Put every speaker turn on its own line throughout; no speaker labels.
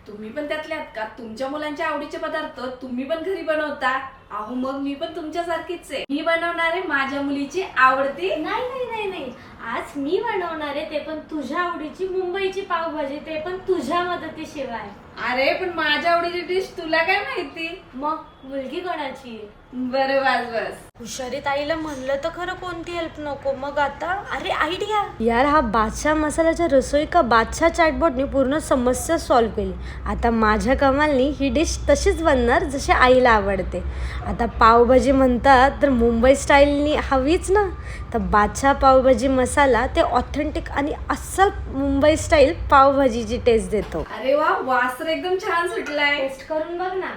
तुम्ही पण त्यातल्यात का? तुमच्या मुलांच्या आवडीचे पदार्थ तुम्ही पण घरी बनवता? अहो मग मी पण तुमच्यासारखीच आहे. मी बनवणार आहे माझ्या मुलीची आवडती.
नाही नाही नाही नाही, आज मी बनवणार आहे ते पण तुझ्या आवडीची मुंबईची पावभाजी, ते पण तुझ्या मदतीशिवाय.
अरे पण माझ्या आवडीची डिश तुला काय माहिती?
मग मुलगी कोणाची आहे?
बरं बस बस.
हुशारीत आईला म्हणलं तर खरं कोणती हेल्प नको. मग आता अरे आयडिया यार, हा बादशाह मसाल्याच्या रसोई का बादशाह चॅटबॉटने पूर्ण समस्या सॉल्व्ह केली. आता माझ्या कमालनी ही डिश तशीच बनणार जशी आईला आवडते. आता पावभाजी म्हणतात तर मुंबई स्टाईलनी हवीच ना, तर बादशाह पावभाजी मसाला ते ऑथेंटिक आणि अस्सल मुंबई स्टाईल पावभाजीची टेस्ट देतो.
अरे वा, वास तर एकदम छान सुटलाय.
टेस्ट करून बघ ना.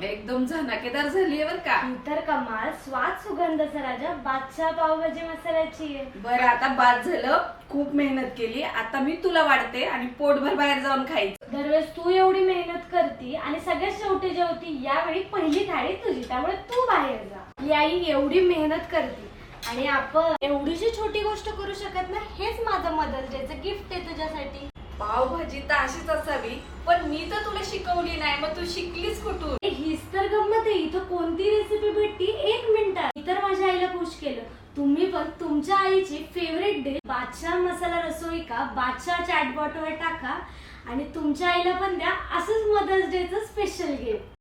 एकदम झणकेदार झालीये बर का.
तर कमाल स्वाद सुगंधाचा राजा बादशाह पावभाजी मसाल्याची आहे.
बरं आता बाद झालं, खूप मेहनत केली. आता मी तुला वाढते आणि पोटभर बाहेर जाऊन खायचं.
दरवेळेस तू एवढी मेहनत करती आणि सगळ्यात शेवटी जेवती. यावेळी पहिली थाळी तुझी, त्यामुळे तू बाहेर जा. ही आई एवढी मेहनत करते आणि आपण एवढीशी छोटी गोष्ट करू शकत नाही. हेच माझं मदर्स डेचं गिफ्ट आहे तुझ्यासाठी.
पावभाजी तर अशीच असावी, पण मी तर तुला शिकवली नाही, मग तू शिकलीस कुठून?
हीच तर गंमत आहे. इथं कोणती रेसिपी भेटती 1 मिनिटात. मी तर माझ्या आईला खुश केलं. तुम्ही पण तुमच्या आईची फेवरेट डिश बादशाह मसाला रसोई का बादशाह चॅटबॉट वर टाका आणि तुमच्या आईला पण द्या असंच मदर्स डेचं स्पेशल गिफ्ट.